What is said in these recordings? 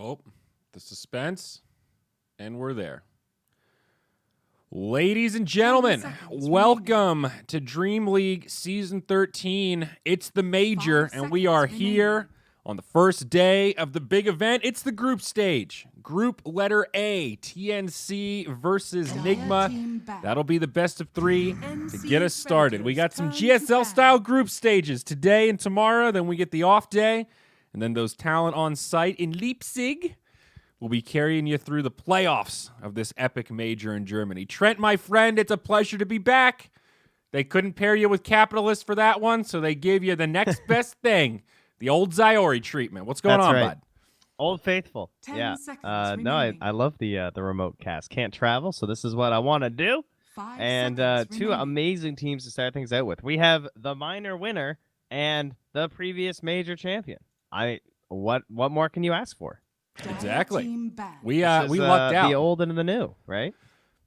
Oh, the suspense, and we're there. Ladies and gentlemen, welcome to DreamLeague Season 13. It's the major, and we are here on the first day of the big event. It's the group stage. Group letter A, TNC versus Nigma. That'll be the best of three to get us started. We got some GSL-style group stages today and tomorrow. Then we get the off day, and then those talent on site in Leipzig. We'll be carrying you through the playoffs of this epic major in Germany. Trent, my friend, it's a pleasure to be back. They couldn't pair you with Capitalist for that one, so they gave you the next best thing, the old Ziori treatment. What's going on, bud? Old Faithful. Yeah. No, I love the remote cast. Can't travel, so this is what I want to do. And two amazing teams to start things out with. We have the minor winner and the previous major champion. What more can you ask for? Exactly. We lucked out. The old and the new, right?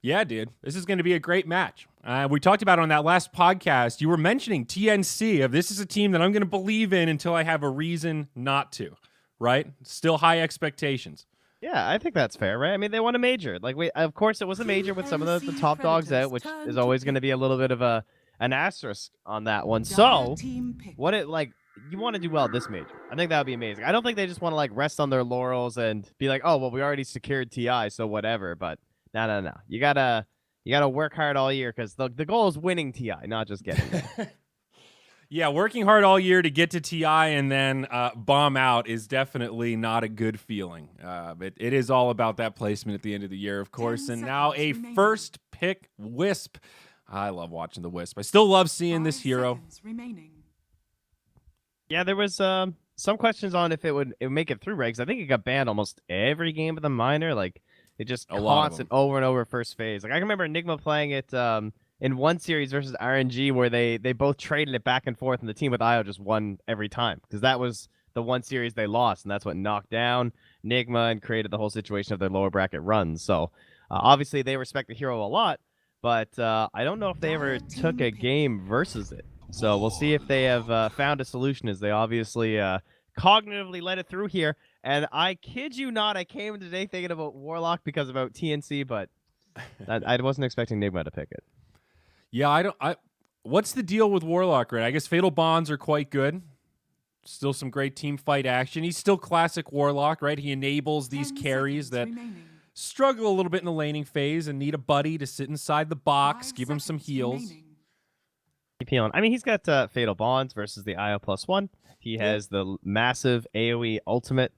Yeah, dude. This is going to be a great match. We talked about it on that last podcast. You were mentioning TNC. This is a team that I'm going to believe in until I have a reason not to, right? Still high expectations. Yeah, I think that's fair, right? I mean, they won a major. Of course, it was a major with some of the top dogs out, which is always going to be a little bit of an asterisk on that one. So, you want to do well this major. I think that would be amazing. I don't think they just want to rest on their laurels and be like, oh, well, we already secured TI, so whatever. But no. You gotta work hard all year because the goal is winning TI, not just getting there. Yeah, working hard all year to get to TI and then bomb out is definitely not a good feeling. But it is all about that placement at the end of the year, of course. And now a first pick Wisp. I love watching the Wisp. I still love seeing this hero. Yeah, there was some questions on if it would make it through regs. I think it got banned almost every game of the minor. It just constant over and over first phase. I remember Nigma playing it in one series versus RNG where they both traded it back and forth, and the team with IO just won every time because that was the one series they lost, and that's what knocked down Nigma and created the whole situation of their lower bracket runs. So obviously they respect the hero a lot, but I don't know if they ever took a game versus it. So we'll see if they have found a solution, as they obviously cognitively let it through here. And I kid you not, I came today thinking about Warlock because about TNC, but I wasn't expecting Nigma to pick it. Yeah, what's the deal with Warlock, right? I guess Fatal Bonds are quite good. Still some great team fight action. He's still classic Warlock, right? He enables these carries that struggle a little bit in the laning phase and need a buddy to sit inside the box, give him some heals. I mean, he's got Fatal Bonds versus the IO +1. He has the massive AoE ultimate.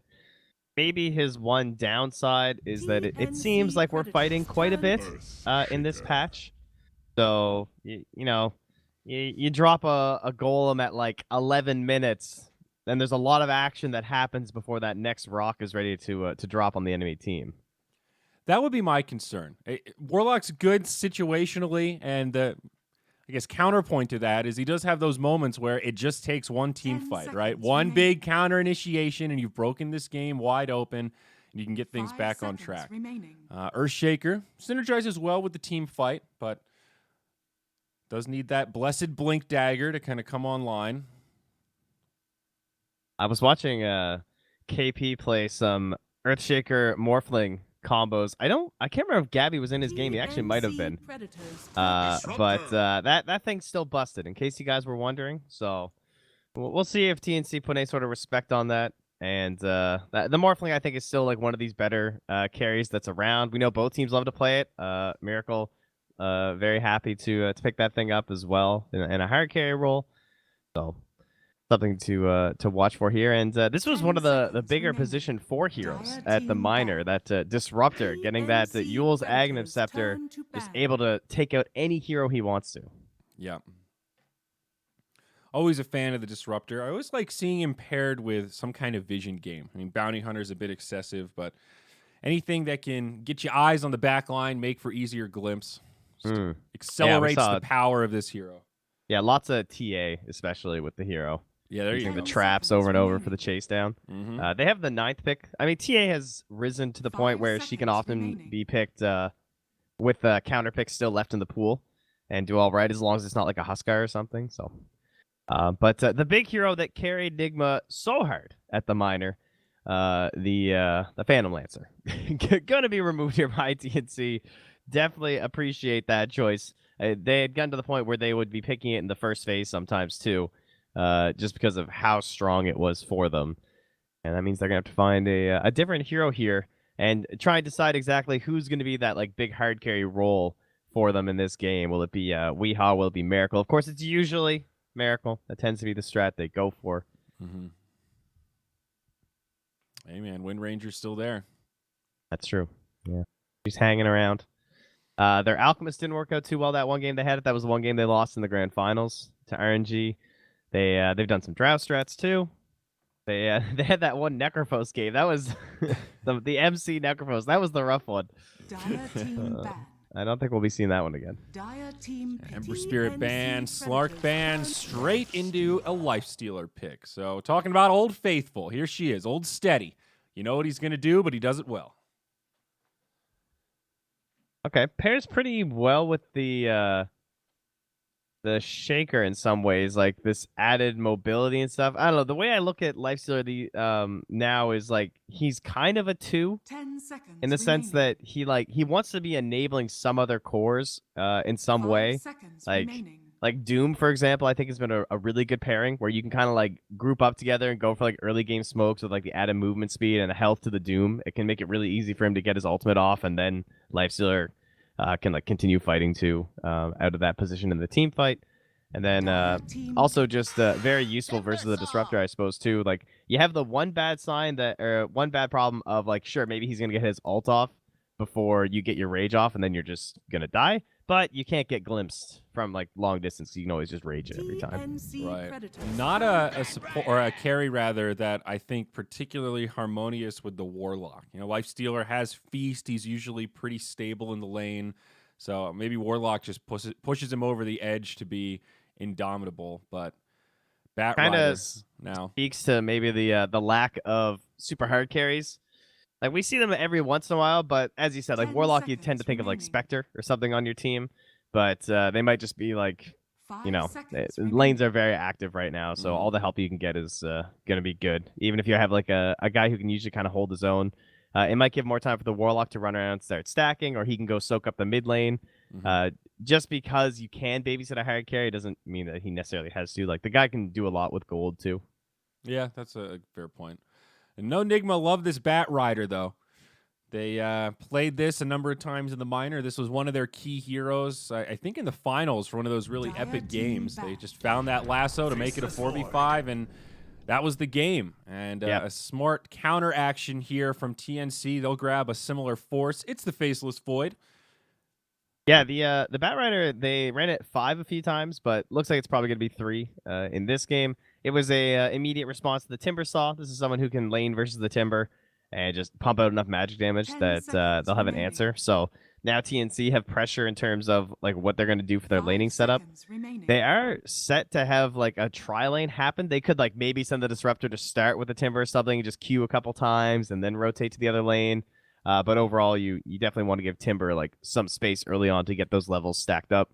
Maybe his one downside is that it seems like we're fighting quite a bit in this patch. So, you drop a golem at 11 minutes, then there's a lot of action that happens before that next rock is ready to drop on the enemy team. That would be my concern. Warlock's good situationally, and I guess counterpoint to that is he does have those moments where it just takes one team fight, right? One big counter initiation, and you've broken this game wide open, and you can get things back on track. Earthshaker synergizes well with the team fight, but does need that blessed blink dagger to kind of come online. I was watching KP play some Earthshaker Morphling combos. I can't remember if Gabby was in his game. He actually might have been. But that thing's still busted, in case you guys were wondering. So we'll see if TNC put any sort of respect on that. And the Morphling, I think, is still one of these better carries that's around. We know both teams love to play it. Miracle, very happy to pick that thing up as well in a hard carry role. So something to watch for here. And this was one of the bigger position 4 heroes at the minor, that Disruptor, getting that Yule's Aghanim Scepter, just able to take out any hero he wants to. Yeah. Always a fan of the Disruptor. I always like seeing him paired with some kind of vision game. I mean, Bounty Hunter is a bit excessive, but anything that can get you eyes on the back line, make for easier glimpse, accelerates the power of this hero. Yeah, lots of TA, especially with the hero. Yeah, there you go. The traps over and over for the chase down. Mm-hmm. They have the 9th pick. I mean, TA has risen to the point where she can often be picked with counter picks still left in the pool and do all right as long as it's not like a Huskar or something. So, but the big hero that carried Nigma so hard at the minor the Phantom Lancer. Gonna be removed here by TNC. Definitely appreciate that choice. They had gotten to the point where they would be picking it in the first phase sometimes too, just because of how strong it was for them. And that means they're gonna have to find a different hero here and try and decide exactly who's gonna be that like big hard carry role for them in this game. Will it be Weehaw? Will it be Miracle? Of course, it's usually Miracle. That tends to be the strat they go for. Mm-hmm. Hey man, Wind Ranger's still there. That's true. Yeah, he's hanging around. Their Alchemist didn't work out too well that one game they had. That was the one game they lost in the grand finals to RNG. They've done some draft strats too. They had that one Necrophos game. That was the MC Necrophos. That was the rough one. I don't think we'll be seeing that one again. Ember Spirit ban, Slark ban, straight into a Lifestealer pick. So talking about Old Faithful, here she is, Old Steady. You know what he's going to do, but he does it well. Okay, pairs pretty well with the Shaker in some ways, like this added mobility and stuff. I don't know. The way I look at Lifestealer now is like he's kind of a 2 in the sense that he wants to be enabling some other cores in some way. Like Doom, for example, I think has been a really good pairing where you can kind of like group up together and go for like early game smokes with like the added movement speed and the health to the Doom. It can make it really easy for him to get his ultimate off, and then Lifestealer can like continue fighting too out of that position in the team fight. And then also just very useful versus the Disruptor, I suppose, too. Like you have the one bad sign or one bad problem of like, sure, maybe he's gonna get his ult off before you get your rage off, and then you're just gonna die. But you can't get glimpsed from like long distance, so you can always just rage it every time. Right. Not a support or a carry rather that I think particularly harmonious with the Warlock. You know, Lifestealer has Feast. He's usually pretty stable in the lane, so maybe Warlock just pushes him over the edge to be indomitable. But Bat Rider now speaks to maybe the lack of super hard carries. Like we see them every once in a while, but as you said, like Warlock, you tend to think of like Spectre or something on your team, but they might just be like, you know, lanes are very active right now, so all the help you can get is gonna be good. Even if you have like a guy who can usually kind of hold his own, it might give more time for the Warlock to run around and start stacking, or he can go soak up the mid lane. Just because you can babysit a hard carry doesn't mean that he necessarily has to. Like the guy can do a lot with gold too. Yeah, that's a fair point. And no Nigma love this Bat Rider, though. They played this a number of times in the minor. This was one of their key heroes, I think, in the finals for one of those really epic games. They just found that lasso to make it a 4v5, and that was the game. And a smart counter action here from TNC. They'll grab a similar force. It's the Faceless Void. Yeah, the Bat Rider, they ran it 5 a few times, but looks like it's probably going to be 3 in this game. It was a immediate response to the Timber Saw. This is someone who can lane versus the Timber and just pump out enough magic damage that they'll have an answer. So now TNC have pressure in terms of like what they're going to do for their laning setup. They are set to have like a tri-lane happen. They could like maybe send the Disruptor to start with the Timber or something and just queue a couple times and then rotate to the other lane. But overall, you definitely want to give Timber like some space early on to get those levels stacked up.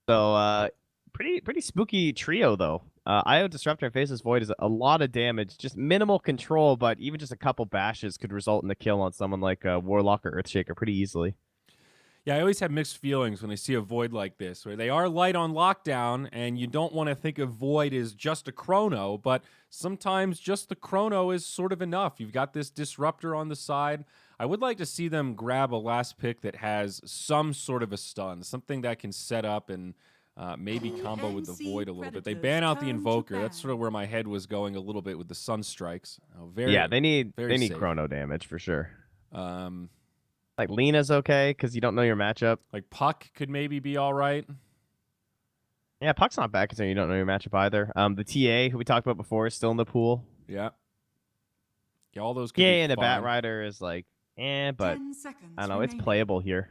So pretty spooky trio though. IO Disruptor and Faceless Void is a lot of damage, just minimal control, but even just a couple bashes could result in a kill on someone like Warlock or Earthshaker pretty easily. Yeah, I always have mixed feelings when I see a Void like this, where they are light on lockdown, and you don't want to think of Void as just a chrono, but sometimes just the chrono is sort of enough. You've got this Disruptor on the side. I would like to see them grab a last pick that has some sort of a stun, something that can set up and maybe combo with the Void a little bit. They ban out the Invoker. That's sort of where my head was going a little bit with the Sunstrikes. They need safe. chrono damage for sure. Like Lena's okay because you don't know your matchup. Like Puck could maybe be all right. Yeah, Puck's not bad considering you don't know your matchup either. The TA who we talked about before is still in the pool. Yeah, all those could TA be and a fine. Bat Rider is like but I don't know, it's playable here.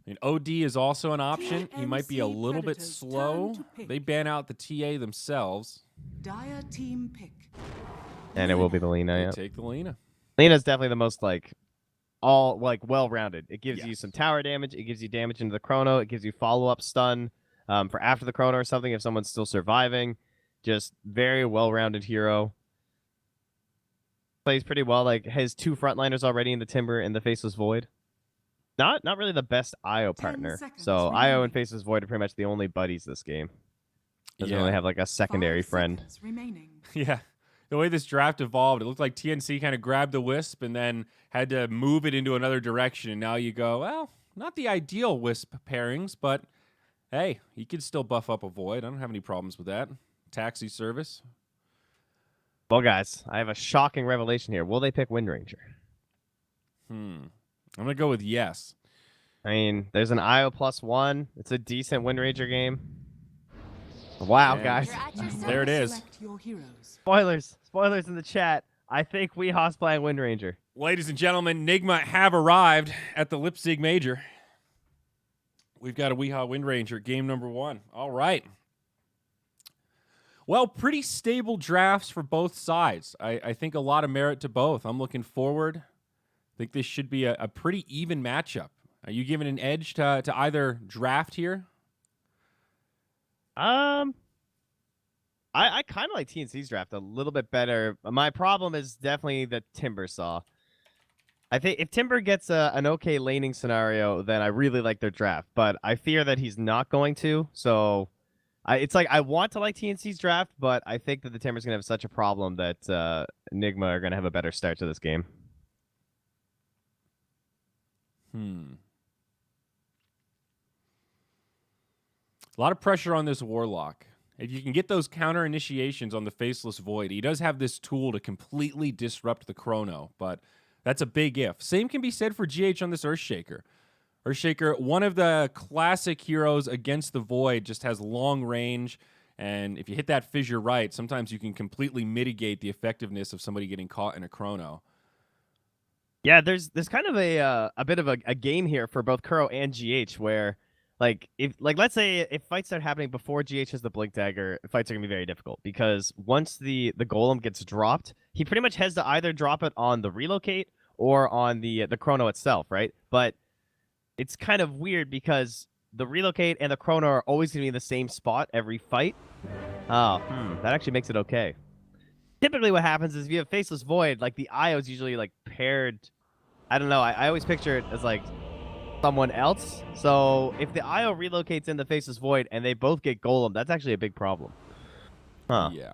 I mean, OD is also an option. He might be a little bit slow. They ban out the TA themselves. Dire team pick. And it will be the Lena. Yeah. Take the Lena. Lena's definitely the most well-rounded. It gives you some tower damage. It gives you damage into the chrono. It gives you follow-up stun for after the chrono or something if someone's still surviving. Just very well-rounded hero. Plays pretty well. Like has 2 frontliners already in the Timber and the Faceless Void. Not really the best IO 10 partner. seconds So IO remaining. and Faceless Void are pretty much the only buddies this game. Doesn't Yeah. really have like a secondary 5 friend. seconds remaining. Yeah. The way this draft evolved, it looked like TNC kind of grabbed the Wisp and then had to move it into another direction. And now you go, well, not the ideal Wisp pairings, but hey, he could still buff up a Void. I don't have any problems with that. Taxi service. Well, guys, I have a shocking revelation here. Will they pick Wind Ranger? I'm going to go with yes. I mean, there's an IO +1. It's a decent Wind Ranger game. Wow, Yeah. guys. You're at your There it is. Select your heroes. Spoilers in the chat. I think Weehaw's playing Wind Ranger. Ladies and gentlemen, Nigma have arrived at the Leipzig Major. We've got a Weehaw Wind Ranger, game number 1. All right. Well, pretty stable drafts for both sides. I think a lot of merit to both. I'm looking forward. I think this should be a pretty even matchup. Are you giving an edge to either draft here? I kind of like TNC's draft a little bit better. My problem is definitely the Timber Saw. I think if Timber gets an okay laning scenario, then I really like their draft. But I fear that he's not going to. So it's like I want to like TNC's draft, but I think that the Timber's going to have such a problem that Nigma are going to have a better start to this game. A lot of pressure on this Warlock. If you can get those counter initiations on the Faceless Void, he does have this tool to completely disrupt the Chrono, but that's a big if. Same can be said for GH on this Earthshaker. Earthshaker, one of the classic heroes against the Void, just has long range, and if you hit that fissure right, sometimes you can completely mitigate the effectiveness of somebody getting caught in a Chrono. Yeah, there's kind of a bit of a game here for both Kuro and GH where let's say if fights start happening before GH has the Blink Dagger, fights are gonna be very difficult because once the Golem gets dropped, he pretty much has to either drop it on the Relocate or on the Chrono itself, right? But it's kind of weird because the Relocate and the Chrono are always gonna be in the same spot every fight. That actually makes it okay. Typically what happens is if you have Faceless Void, like the IO is usually like paired. I don't know. I always picture it as like someone else. So if the IO relocates in the Faceless Void and they both get Golem, that's actually a big problem. Yeah.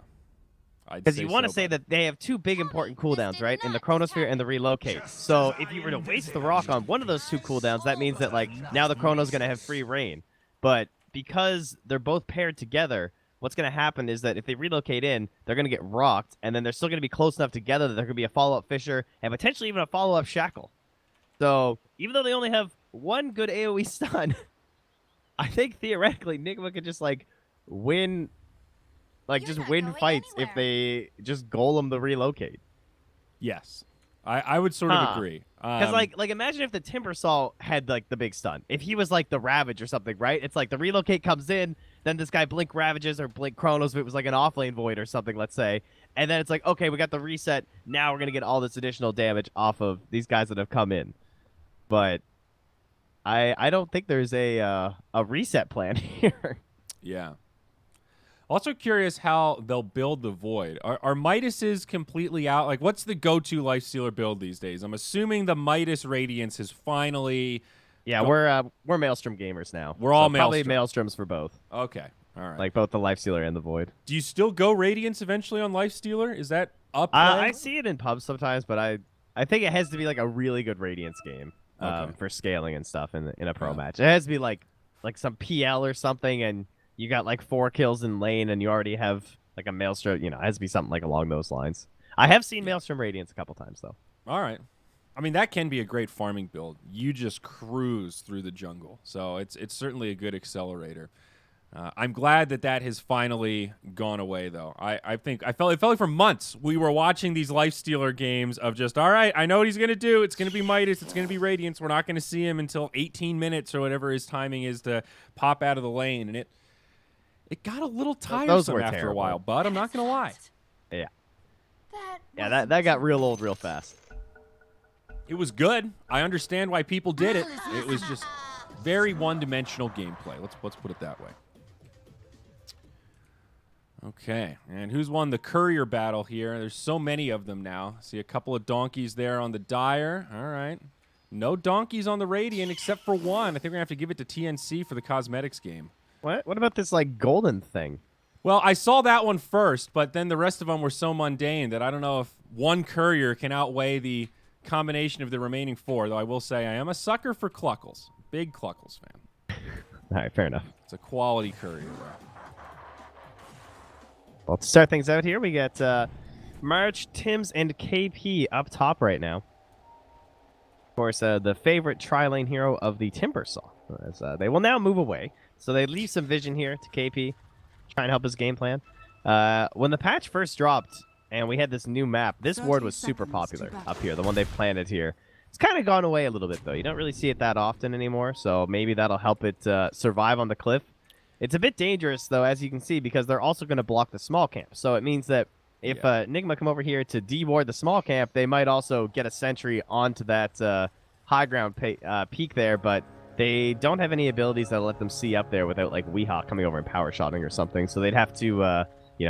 Because you want to say that they have 2 big important cooldowns, right? In the Chronosphere and the Relocate. So if you were to waste the rock on one of those 2 cooldowns, that means that like now the Chrono's going to have free reign. But because they're both paired together, what's going to happen is that if they relocate in, they're going to get rocked, and then they're still going to be close enough together that there could be a follow-up Fissure and potentially even a follow-up Shackle. So even though they only have 1 good AoE stun, I think theoretically Nigma could just like win, win fights if they just Golem the Relocate. Yes. I would sort of agree. Because like imagine if the Timber Saw had like the big stun. If he was like the Ravage or something, right? It's like the Relocate comes in, then this guy Blink Ravages or Blink Chronos if it was like an offlane Void or something, let's say. And then it's like, okay, we got the reset. Now we're going to get all this additional damage off of these guys that have come in. But I don't think there's a reset plan here. Yeah. Also curious how they'll build the Void. Are Midas's completely out? Like, what's the go-to Lifestealer build these days? I'm assuming the Midas Radiance has finally... Yeah, we're Maelstrom gamers now. We're all probably Maelstrom. Maelstroms for both. Okay, all right. Like both the Lifestealer and the Void. Do you still go Radiance eventually on Lifestealer? Is that up? I see it in pubs sometimes, but I think it has to be like a really good Radiance game for scaling and stuff in a pro match. It has to be like some PL or something, and you got like 4 kills in lane, and you already have like a Maelstrom. You know, it has to be something like along those lines. I have seen Maelstrom Radiance a couple times though. All right. I mean, that can be a great farming build. You just cruise through the jungle, so it's certainly a good accelerator. I'm glad that has finally gone away, though. I think it felt like for months we were watching these Lifestealer games of just, all right, I know what he's going to do. It's going to be Midas. It's going to be Radiance. We're not going to see him until 18 minutes or whatever his timing is to pop out of the lane. And it got a little tiresome after a while, bud. I'm not going to lie. Yeah, that got real old real fast. It was good. I understand why people did it. It was just very one-dimensional gameplay. Let's put it that way. Okay, and who's won the courier battle here? There's so many of them now. See a couple of donkeys there on the Dire. All right. No donkeys on the Radiant except for one. I think we're going to have to give it to TNC for the cosmetics game. What about this, like, golden thing? Well, I saw that one first, but then the rest of them were so mundane that I don't know if one courier can outweigh the combination of the remaining 4, though I will say I am a sucker for Cluckles. Big Cluckles fan. All right, fair enough. It's a quality courier there. Well, to start things out here, we got March, Tims, and KP up top right now. Of course, the favorite tri-lane hero of the Timbersaw. As, they will now move away, so they leave some vision here to KP, try and help his game plan. When the patch first dropped and we had this new map, this ward was super popular up here, the one they've planted here. It's kind of gone away a little bit, though. You don't really see it that often anymore, so maybe that'll help it survive on the cliff. It's a bit dangerous, though, as you can see, because they're also going to block the small camp. So it means that if Nigma come over here to deward the small camp, they might also get a sentry onto that high ground peak there, but they don't have any abilities that'll let them see up there without, like, Weehawk coming over and power shotting or something. So they'd have to,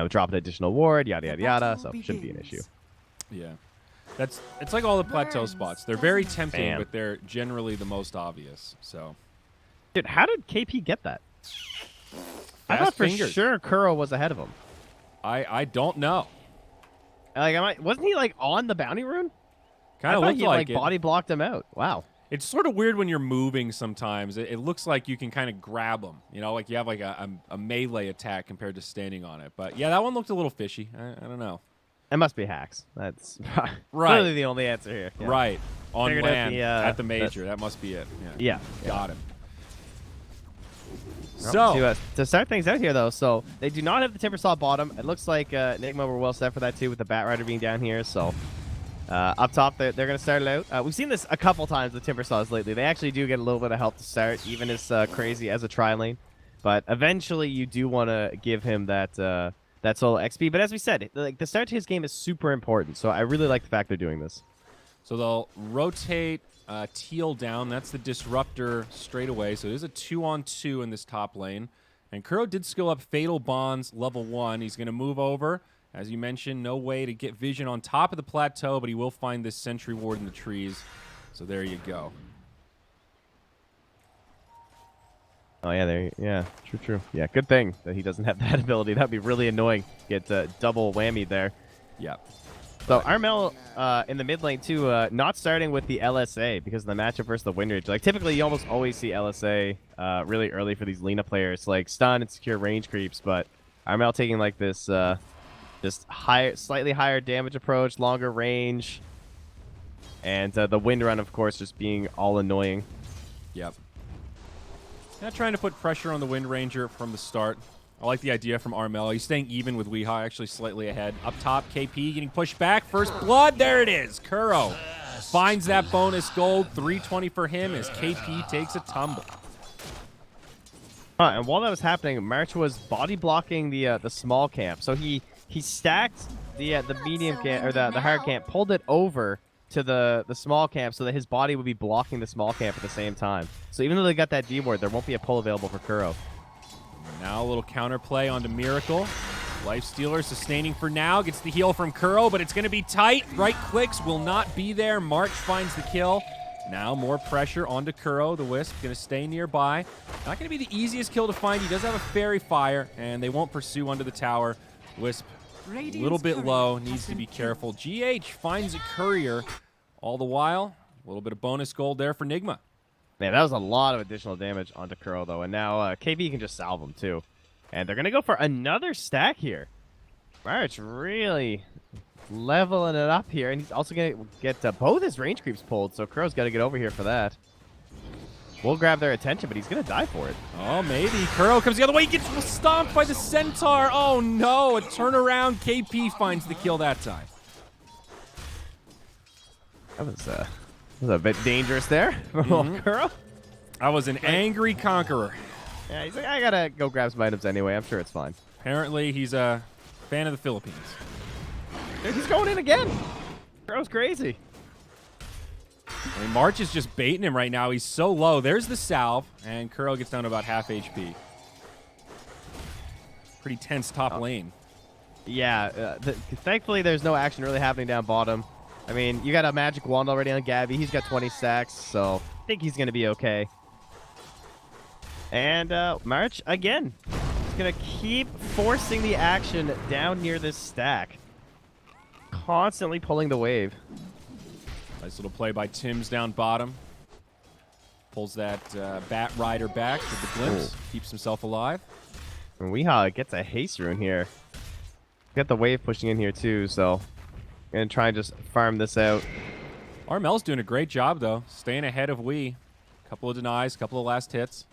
drop an additional ward, yada, yada, yada, so it shouldn't be an issue. Yeah. It's like all the plateau spots. They're very tempting, but they're generally the most obvious. So, dude, how did KP get that? I thought for sure Kuro was ahead of him. I don't know. Like, wasn't he like on the bounty rune? Kind of looked like it. Body blocked him out. Wow. It's sort of weird when you're moving sometimes. It looks like you can kind of grab them. You know, like you have like a melee attack compared to standing on it. But yeah, that one looked a little fishy. I don't know. It must be hacks. That's right. Really the only answer here. Yeah. Right. On Figured land out at the major. That must be it. Yeah. Got him. Well, So to start things out here, though, so they do not have the Timbersaw bottom. It looks like Nigma were well set for that too, with the Bat Rider being down here. So up top, they're going to start it out. We've seen this a couple times with Timbersaws lately. They actually do get a little bit of help to start, even as crazy as a tri-lane. But eventually, you do want to give him that solo XP. But as we said, like the start to his game is super important. So I really like the fact they're doing this. So they'll rotate Teal down. That's the disruptor straight away. So there's a 2-on-2 in this top lane. And Kuro did skill up Fatal Bonds level 1. He's going to move over. As you mentioned, no way to get vision on top of the plateau, but he will find this sentry ward in the trees. So there you go. Oh, yeah, true. Yeah, good thing that he doesn't have that ability. That'd be really annoying. Get double whammy there. Yep. So Armel in the mid lane too, not starting with the LSA because of the matchup versus the win rage. Like typically, you almost always see LSA really early for these Lina players, like stun and secure range creeps. But Armel taking like this, just slightly higher damage approach, longer range, and the wind run, of course, just being all annoying. Yep. Not trying to put pressure on the Wind Ranger from the start. I like the idea from Armel. He's staying even with Weehawk, actually slightly ahead. Up top, KP getting pushed back. First blood, there it is. Kuro finds that bonus gold. 320 for him as KP takes a tumble. And while that was happening, March was body blocking the small camp. So he stacked the medium camp or the hard camp, pulled it over to the small camp so that his body would be blocking the small camp at the same time. So even though they got that D ward, there won't be a pull available for Kuro. Now a little counterplay onto Miracle. Lifestealer sustaining for now. Gets the heal from Kuro, but it's going to be tight. Right clicks will not be there. March finds the kill. Now more pressure onto Kuro. The Wisp going to stay nearby. Not going to be the easiest kill to find. He does have a Fairy Fire, and they won't pursue under the tower. Wisp a little bit low. Needs to be careful. GH finds a Courier. All the while, a little bit of bonus gold there for Nigma. Man, that was a lot of additional damage onto Kuro, though. And now KB can just salve him, too. And they're going to go for another stack here. March really leveling it up here. And he's also going to get both his range creeps pulled. So Kuro's got to get over here for that. We'll grab their attention, but he's going to die for it. Oh, maybe. Kuro comes the other way. He gets stomped by the Centaur. Oh, no. A turnaround. KP finds the kill that time. That was a bit dangerous there for Kuro. I was an angry conqueror. Yeah, he's like, I gotta go grab some items anyway. I'm sure it's fine. Apparently, he's a fan of the Philippines. Dude, he's going in again. Kuro's crazy. I mean, March is just baiting him right now. He's so low. There's the salve, and Kuro gets down to about half HP. Pretty tense top lane. Yeah, thankfully there's no action really happening down bottom. I mean, you got a magic wand already on Gabby. He's got 20 stacks, so I think he's going to be okay. And March, again, is going to keep forcing the action down near this stack. Constantly pulling the wave. Nice little play by Tim's down bottom. Pulls that Bat Rider back with the glimpse. Keeps himself alive. And Weehaw gets a haste rune here. Got the wave pushing in here too, so gonna try and just farm this out. Armel's doing a great job though, staying ahead of Wee. Couple of denies, couple of last hits.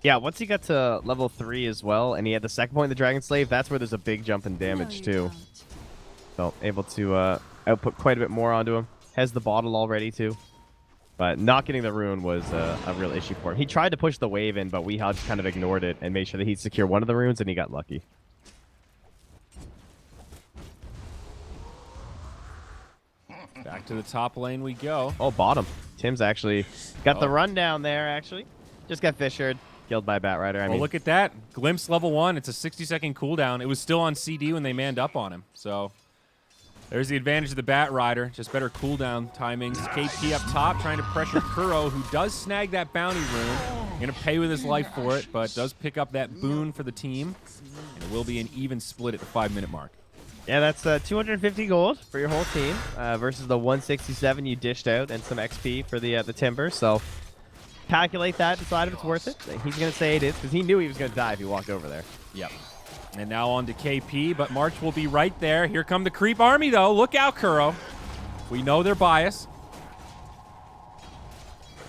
Yeah, once he got to level 3 as well, and he had the second point in the Dragon Slave, that's where there's a big jump in damage too. So able to output quite a bit more onto him. Has the bottle already too. But not getting the rune was a real issue for him. He tried to push the wave in, but Weehaw just kind of ignored it and made sure that he'd secure one of the runes, and he got lucky. Back to the top lane we go. Oh, bottom. Tim's actually got the run down there, actually. Just got fissured. Killed by Bat Rider. I mean, look at that. Glimpse level 1. It's a 60-second cooldown. It was still on CD when they manned up on him. So there's the advantage of the Bat Rider. Just better cooldown timings. KP up top trying to pressure Kuro, who does snag that bounty rune. Going to pay with his life for it, but does pick up that boon for the team. And it will be an even split at the 5-minute mark. Yeah, that's 250 gold for your whole team versus the 167 you dished out and some XP for the Timber. So calculate that, decide if it's worth it. He's going to say it is because he knew he was going to die if he walked over there. Yep. And now on to KP, but March will be right there. Here come the creep army, though. Look out, Kuro. We know their bias.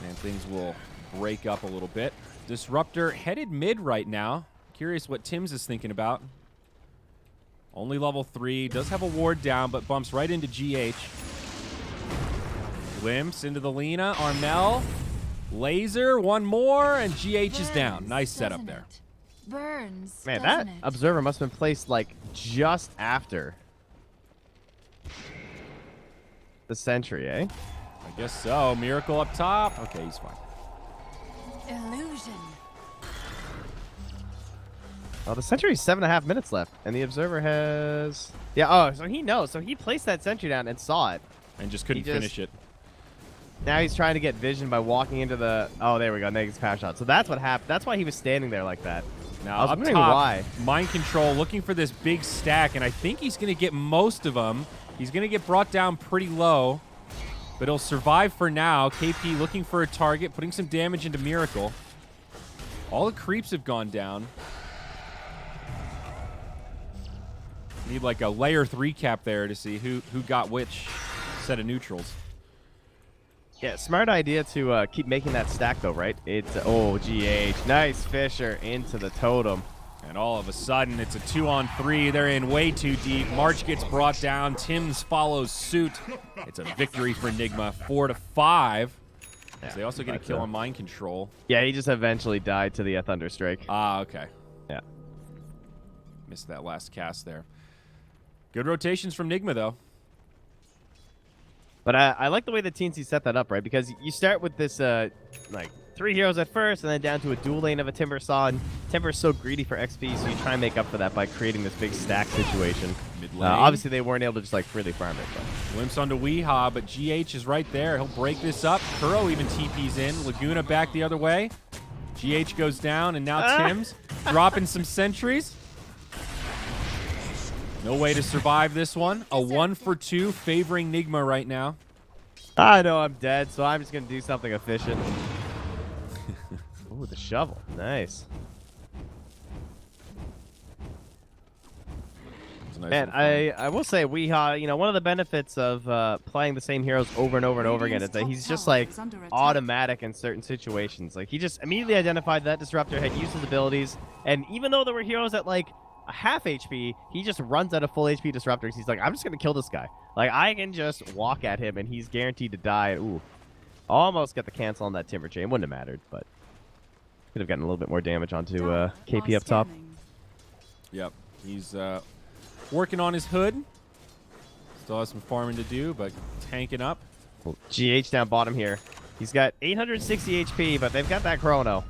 And things will break up a little bit. Disruptor headed mid right now. Curious what Tim's is thinking about. Only level 3. Does have a ward down, but bumps right into GH. Glimpse into the Lina. Armel. Laser. One more, and GH is down. Nice setup there. Burns. Man, that observer must have been placed, like, just after the sentry, eh? I guess so. Miracle up top. Okay, he's fine. Illusion. Oh, the sentry's 7.5 minutes left, and the observer has... Yeah, oh, so he knows. So he placed that sentry down and saw it. And just couldn't finish it. Now he's trying to get vision by walking into the... Oh, there we go. Negative power shot. So that's what happened. That's why he was standing there like that. Now, I was up wondering top, why. Mind control, looking for this big stack, and I think he's going to get most of them. He's going to get brought down pretty low, but he'll survive for now. KP looking for a target, putting some damage into Miracle. All the creeps have gone down. Need like a layer 3 cap there to see who got which set of neutrals. Yeah, smart idea to keep making that stack, though, right? It's, oh, GH. Nice Fisher into the totem. And all of a sudden, it's a 2-on-3. They're in way too deep. March gets brought down. Tim's follows suit. It's a victory for Nigma, 4-5. Yeah, they also get a kill on mind control. Yeah, he just eventually died to the Thunderstrike. Ah, okay. Yeah. Missed that last cast there. Good rotations from Nigma, though. But I like the way the TNC set that up, right? Because you start with this, like, 3 heroes at first, and then down to a dual lane of a Timber Saw, and Timber's so greedy for XP, so you try and make up for that by creating this big stack situation. Obviously, they weren't able to just, like, freely farm it. But. Glimpse onto Weehaw, but GH is right there. He'll break this up. Kuro even TP's in. Laguna back the other way. GH goes down, and now Tim's dropping some sentries. No way to survive this one. A 1-for-2 favoring Nigma right now. I know I'm dead, so I'm just going to do something efficient. Ooh, the shovel. Nice. Nice. Man, I will say, Weehaw, you know, one of the benefits of playing the same heroes over and over and over again is that he's just, like, automatic in certain situations. Like, he just immediately identified that Disruptor had used his abilities, and even though there were heroes at, like, a half HP, he just runs out of full HP Disruptors. He's like, I'm just going to kill this guy. Like, I can just walk at him, and he's guaranteed to die. Ooh. Almost got the cancel on that Timber Chain. Wouldn't have mattered, but could have gotten a little bit more damage onto KP up top. Yep. He's working on his hood. Still has some farming to do, but tanking up. Well, GH down bottom here. He's got 860 HP, but they've got that Chrono.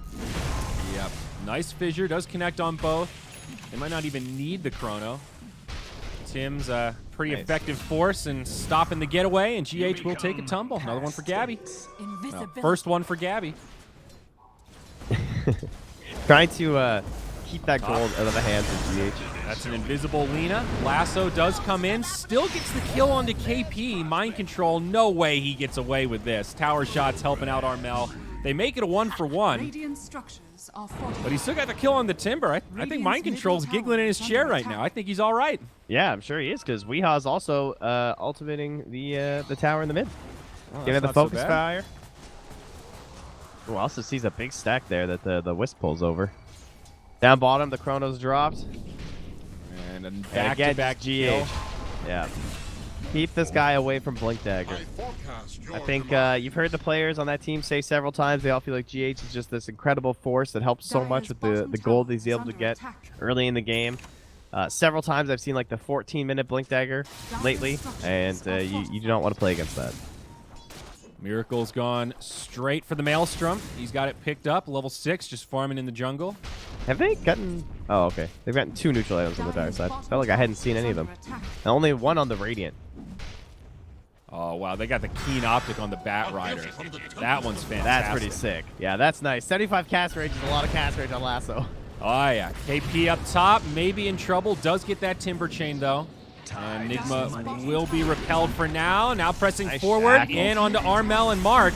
Yep. Nice fissure. Does connect on both. They might not even need the Chrono. Tim's a pretty effective force in stopping the getaway, and GH will take a tumble. Another one for Gabby. Well, first one for Gabby. Trying to keep that gold out of the hands of GH. That's an invisible Lina. Lasso does come in. Still gets the kill onto KP. Mind control. No way he gets away with this. Tower shots helping out Armel. They make it a 1-for-1. But he still got the kill on the Timber. I think Mind Control's giggling in his chair right now. I think he's all right. Yeah, I'm sure he is, because Weeha's also ultimating the tower in the mid. Oh, Giving the focus fire. Oh, also sees a big stack there that the Wisp pulls over. Down bottom, the Chrono's dropped. And a back-to-back GH. Yeah. Keep this guy away from Blink Dagger. I think you've heard the players on that team say several times they all feel like GH is just this incredible force that helps so much with the gold he's able to get early in the game. Several times I've seen like the 14-minute Blink Dagger lately, and you do not want to play against that. Miracle's gone straight for the Maelstrom. He's got it picked up, level 6, just farming in the jungle. Have they gotten... Oh, okay. They've gotten 2 neutral items on the dire side. Felt like I hadn't seen any of them. And only one on the Radiant. Oh, wow. They got the keen optic on the Bat Rider. That one's fantastic. That's pretty sick. Yeah, that's nice. 75 cast rage is a lot of cast rage on Lasso. Oh, yeah. KP up top, maybe in trouble. Does get that Timber Chain, though. And Nigma will be repelled for now. Now pressing forward and onto Armel and March.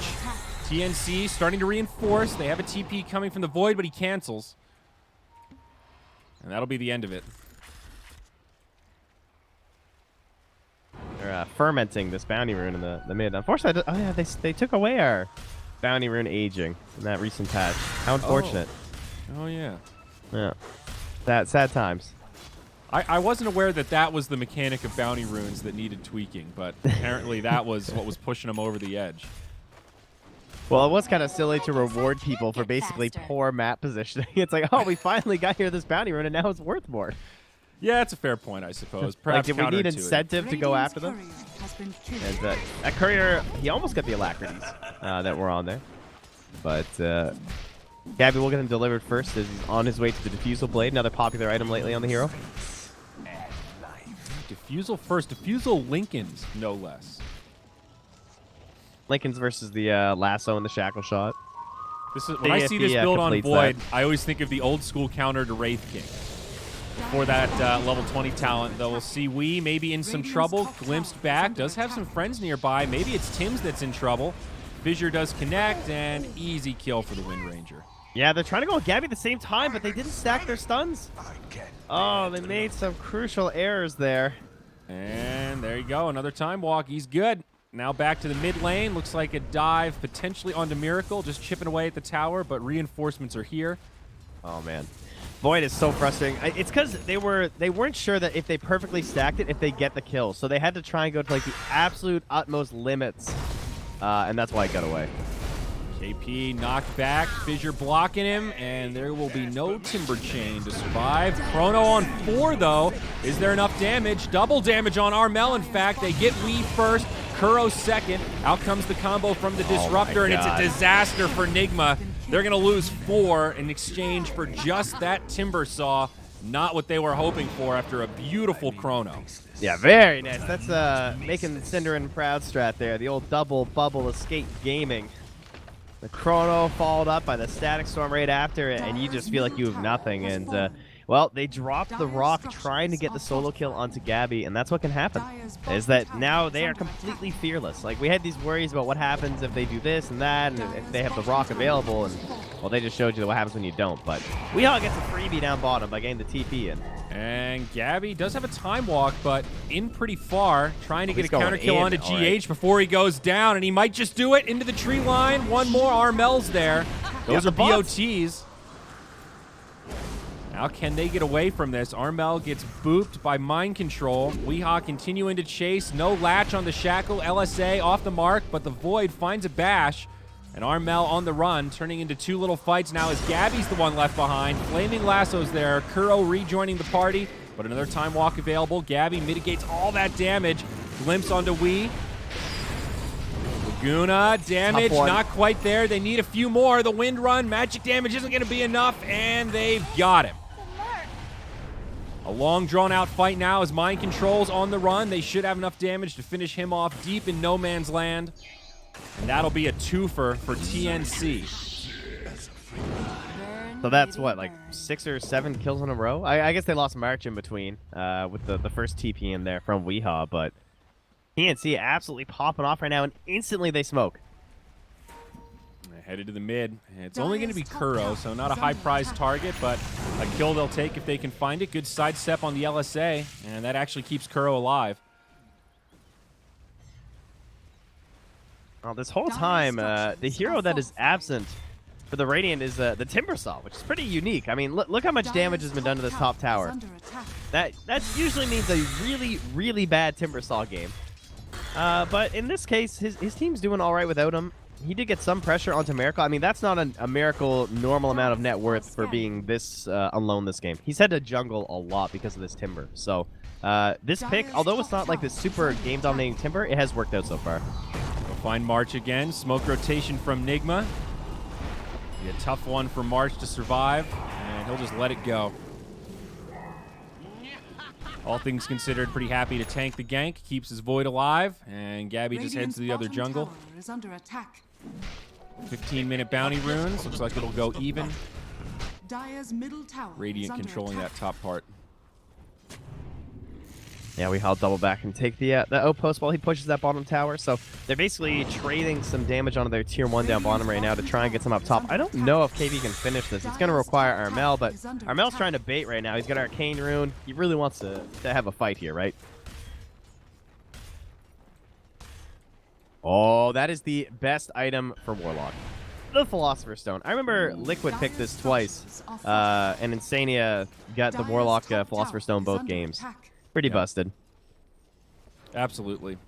TNC starting to reinforce. They have a TP coming from the Void, but he cancels. And that'll be the end of it. They're fermenting this bounty rune in the mid. Unfortunately, oh yeah, they took away our bounty rune aging in that recent patch. How unfortunate. Oh yeah. Yeah. Sad times. I wasn't aware that that was the mechanic of bounty runes that needed tweaking, but apparently that was what was pushing them over the edge. Well, it was kind of silly to reward people for basically poor map positioning. It's like, oh, we finally got here this bounty rune, and now it's worth more. Yeah, it's a fair point, I suppose. Perhaps like, did we need incentive to go after them? And that courier, he almost got the alacrities that were on there. But Gabby will get him delivered first as he's on his way to the Diffusal Blade, another popular item lately on the hero. Diffusal first. Diffusal Lincolns, no less. Lincoln's versus the Lasso and the Shackle Shot. This is when I see this build on Void, I always think of the old school counter to Wraith King. For that level 20 talent, though, we'll see Wee maybe in some trouble. Glimpsed back, does have some friends nearby. Maybe it's Tim's that's in trouble. Fissure does connect, and easy kill for the Wind Ranger. Yeah, they're trying to go with Gabby at the same time, but they didn't stack their stuns. Oh, they made some crucial errors there. And there you go, another time walk. He's good. Now back to the mid lane. Looks like a dive potentially onto Miracle, just chipping away at the tower, but reinforcements are here. Oh, man. Void is so frustrating. It's because they weren't sure that if they perfectly stacked it, if they get the kill. So they had to try and go to like the absolute utmost limits, and that's why it got away. KP knocked back, Fissure blocking him, and there will be no Timber Chain to survive. Chrono on 4, though. Is there enough damage? Double damage on Armel, in fact. They get Wee first, Kuro second. Out comes the combo from the Disruptor, and it's a disaster for Nigma. They're going to lose 4 in exchange for just that Timber Saw. Not what they were hoping for after a beautiful Chrono. Yeah, very nice. That's making the Cinderin proud strat there. The old double bubble escape gaming. The Chrono followed up by the Static Storm right after it, and you just feel like you have nothing. And, well, they dropped the rock trying to get the solo kill onto Gabby, and that's what can happen, is that now they are completely fearless. Like, we had these worries about what happens if they do this and that, and if they have the rock available, and, well, they just showed you what happens when you don't. But Weehaw gets a freebie down bottom by getting the TP in. And Gabby does have a time walk, but in pretty far, trying to get a counter kill onto GH before he goes down, and he might just do it into the tree line. One more, Armel's there. Those are BOTs. Now can they get away from this? Armel gets booped by Mind Control. Weehaw continuing to chase. No latch on the Shackle. LSA off the mark, but the Void finds a bash. And Armel on the run, turning into 2 little fights now as Gabby's the one left behind. Flaming Lasso's there. Kuro rejoining the party, but another time walk available. Gabby mitigates all that damage. Glimpse onto Wee. Laguna, damage, not quite there. They need a few more. The Wind Run, magic damage isn't going to be enough, and they've got him. A long, drawn-out fight now as Mind Control's on the run. They should have enough damage to finish him off deep in no man's land. And that'll be a twofer for TNC. So that's what, like 6 or 7 kills in a row? I guess they lost March in between with the first TP in there from Weehaw, but TNC absolutely popping off right now, and instantly they smoke. Headed to the mid. It's only going to be Kuro, so not a high-prize target, but a kill they'll take if they can find it. Good sidestep on the LSA, and that actually keeps Kuro alive. Well, this whole time, the hero that is absent for the Radiant is the Timbersaw, which is pretty unique. I mean, look how much damage has been done to this top tower. That usually means a really, really bad Timbersaw game. But in this case, his team's doing all right without him. He did get some pressure onto Miracle. I mean, that's not a Miracle normal amount of net worth for being this alone this game. He's had to jungle a lot because of this Timber. So this pick, although it's not like this super game-dominating Timber, it has worked out so far. We'll find March again. Smoke rotation from Nigma. Be a tough one for March to survive, and he'll just let it go. All things considered, pretty happy to tank the gank. Keeps his Void alive, and Gabby just heads to the other jungle. 15-minute bounty runes. Looks like it'll go even. Radiant controlling that top part. Yeah, we help double back and take the outpost while he pushes that bottom tower. So they're basically trading some damage onto their tier 1 down bottom right now to try and get some up top. I don't know if KP can finish this. It's going to require Armel, but Armel's trying to bait right now. He's got Arcane Rune. He really wants to have a fight here, right? Oh, that is the best item for Warlock. The Philosopher's Stone. I remember Liquid picked this twice, and Insania got the Warlock Philosopher's Stone both games. Pretty busted. Absolutely.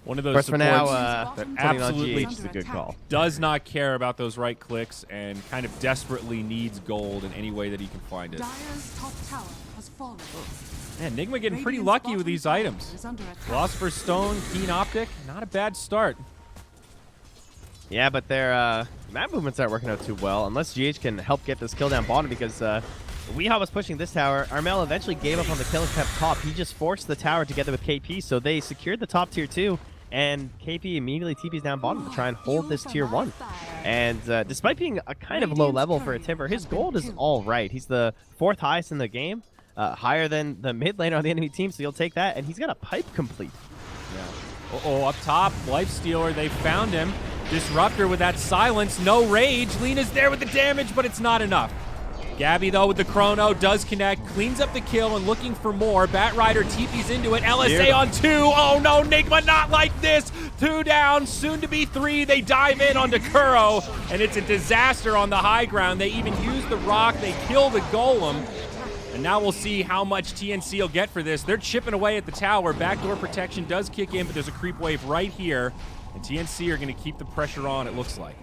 One of those supports for now, that absolutely is a good call. Does not care about those right clicks and kind of desperately needs gold in any way that he can find it. Man, Nigma getting pretty lucky with these items. Philosopher's Stone, Keen Optic, not a bad start. Yeah, but their map movements aren't working out too well unless GH can help get this kill down bottom because Weehaw was pushing this tower. Armel eventually gave up on the kill and kept top. He just forced the tower together with KP, so they secured the top tier 2, and KP immediately TPs down bottom to try and hold this tier 1. And despite being a kind of low level for a Timber, his gold is all right. He's the 4th highest in the game, higher than the mid laner on the enemy team, so you'll take that, and he's got a pipe complete. Yeah. Uh-oh, up top, Lifestealer, they found him. Disruptor with that silence, no rage. Lena's there with the damage, but it's not enough. Gabby, though, with the chrono, does connect, cleans up the kill, and looking for more. Batrider TP's into it. LSA on 2. Oh, no, Nigma, not like this. 2 down, soon to be 3. They dive in onto Kuro, and it's a disaster on the high ground. They even use the rock. They kill the golem. And now we'll see how much TNC will get for this. They're chipping away at the tower. Backdoor protection does kick in, but there's a creep wave right here. And TNC are going to keep the pressure on, it looks like.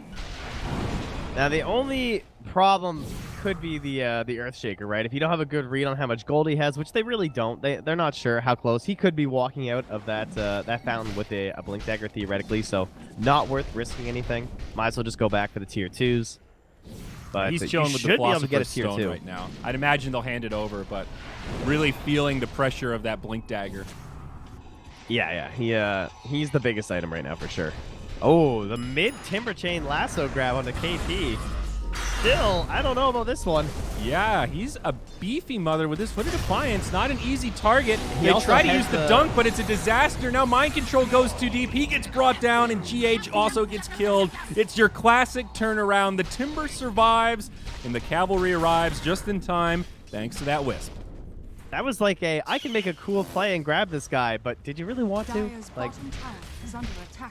Now, the only problem could be the Earthshaker, right? If you don't have a good read on how much gold he has, which they really don't, they're not sure how close. He could be walking out of that fountain with a Blink Dagger, theoretically, so not worth risking anything. Might as well just go back for the tier 2s. But he's chilling with the Philosopher's Stone right now. I'd imagine they'll hand it over, but really feeling the pressure of that Blink Dagger. Yeah. He's the biggest item right now for sure. Oh, the mid Timber Chain lasso grab onto KP. Still, I don't know about this one. Yeah, he's a beefy mother with this Foot of Defiance. Not an easy target. They try to use the dunk, but it's a disaster. Now Mind Control goes too deep. He gets brought down, and GH also gets killed. It's your classic turnaround. The Timber survives, and the cavalry arrives just in time, thanks to that Wisp. That was like I can make a cool play and grab this guy, but did you really want to? Like,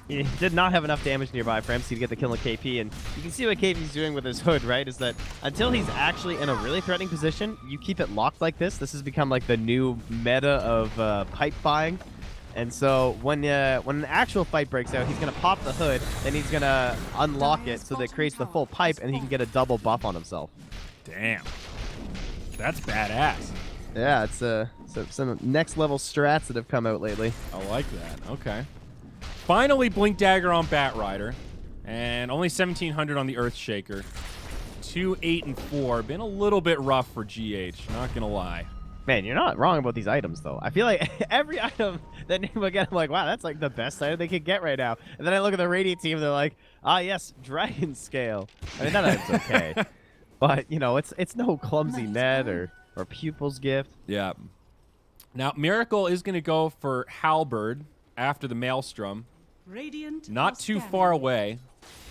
he did not have enough damage nearby for MC to get the kill on KP, and you can see what KP's doing with his hood, right? Is that until he's actually in a really threatening position, you keep it locked like this. This has become like the new meta of pipe buying. And so when an actual fight breaks out, he's going to pop the hood, then he's going to unlock it so that it creates the full pipe, and he can get a double buff on himself. Damn. That's badass. Yeah, it's some next level strats that have come out lately. I like that. Okay. Finally, Blink Dagger on Batrider, and only 1,700 on the Earthshaker. 2, 8, and 4. Been a little bit rough for GH, not gonna lie. Man, you're not wrong about these items, though. I feel like every item that Nigma get, I'm like, wow, that's like the best item they could get right now. And then I look at the Radiant team, they're like, ah, yes, Dragon Scale. I mean, that item's okay. But, you know, it's no clumsy net or Pupil's Gift. Yeah. Now, Miracle is going to go for Halberd after the Maelstrom. Radiant Not too far away.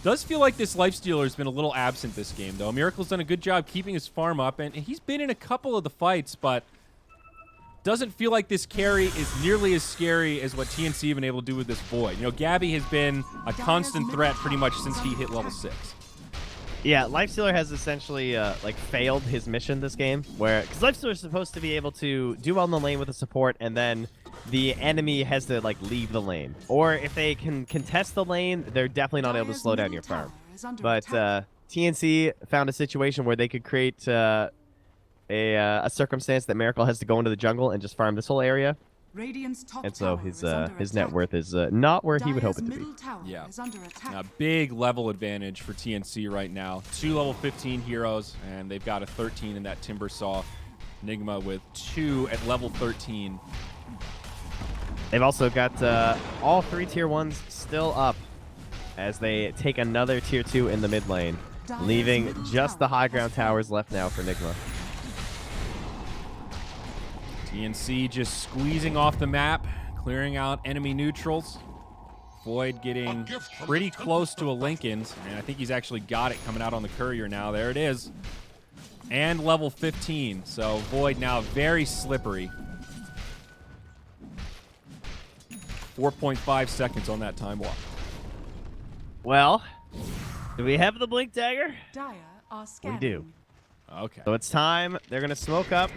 Does feel like this Lifestealer has been a little absent this game, though. Miracle's done a good job keeping his farm up, and he's been in a couple of the fights, but doesn't feel like this carry is nearly as scary as what TNC have been able to do with this Void. You know, Gabby has been a constant threat pretty much since he hit level 6. Yeah, Lifestealer has essentially like failed his mission this game, where because Lifestealer is supposed to be able to do well in the lane with the support, and then the enemy has to like leave the lane, or if they can contest the lane, they're definitely not able to slow down your farm. But TNC found a situation where they could create a circumstance that Miracle has to go into the jungle and just farm this whole area. And so his net worth is not where he would hope it to be. Yeah. A big level advantage for TNC right now. 2 level 15 heroes, and they've got a 13 in that Timbersaw. Nigma with 2 at level 13. They've also got all 3 tier 1s still up as they take another tier 2 in the mid lane, leaving just the high ground towers left now for Nigma. TNC just squeezing off the map, clearing out enemy neutrals. Void getting pretty close to a Lincoln's, and I think he's actually got it coming out on the courier now. There it is. And level 15, so Void now very slippery. 4.5 seconds on that time walk. Well, do we have the Blink Dagger? We do. Okay. So it's time. They're going to smoke up.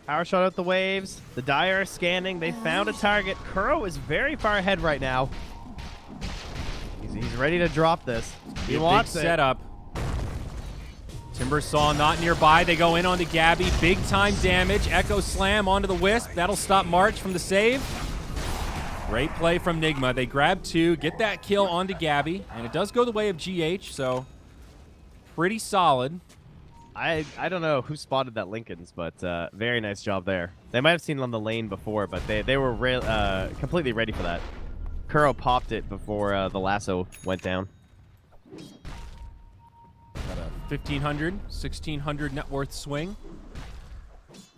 Power shot out the waves. The Dire are scanning. They found a target. Kuro is very far ahead right now. He's ready to drop this. He wants big setup. Timbersaw not nearby. They go in onto Gabby. Big time damage. Echo Slam onto the Wisp. That'll stop March from the save. Great play from Nigma. They grab 2, get that kill onto Gabby, and it does go the way of GH, so pretty solid. I don't know who spotted that Lincoln's, but very nice job there. They might have seen it on the lane before, but they were completely ready for that. Kuro popped it before the lasso went down. Got a 1,500, 1,600 net worth swing.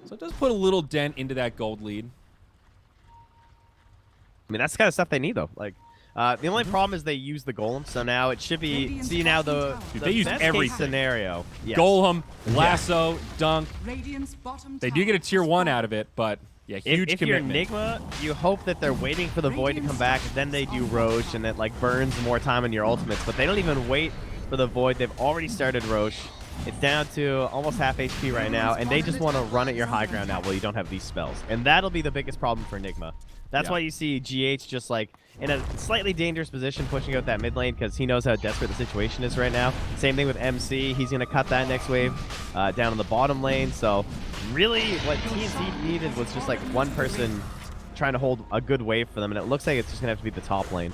So it does put a little dent into that gold lead. I mean, that's the kind of stuff they need, though. Like, the only problem is they use the golem, so now it should be. See now the they use best every case scenario. Yes. Golem, lasso, dunk. They do get a tier 1 out of it, but yeah, huge if commitment. If you're Nigma, you hope that they're waiting for the Void to come back, then they do Roche, and it like burns more time in your ultimates. But they don't even wait for the Void. They've already started Roche. It's down to almost half HP right now, and they just want to run at your high ground now while you don't have these spells. And that'll be the biggest problem for Nigma. That's why you see GH just like in a slightly dangerous position pushing out that mid lane because he knows how desperate the situation is right now. Same thing with MC. He's going to cut that next wave down in the bottom lane. So really what TNC needed was just like one person trying to hold a good wave for them, and it looks like it's just going to have to be the top lane.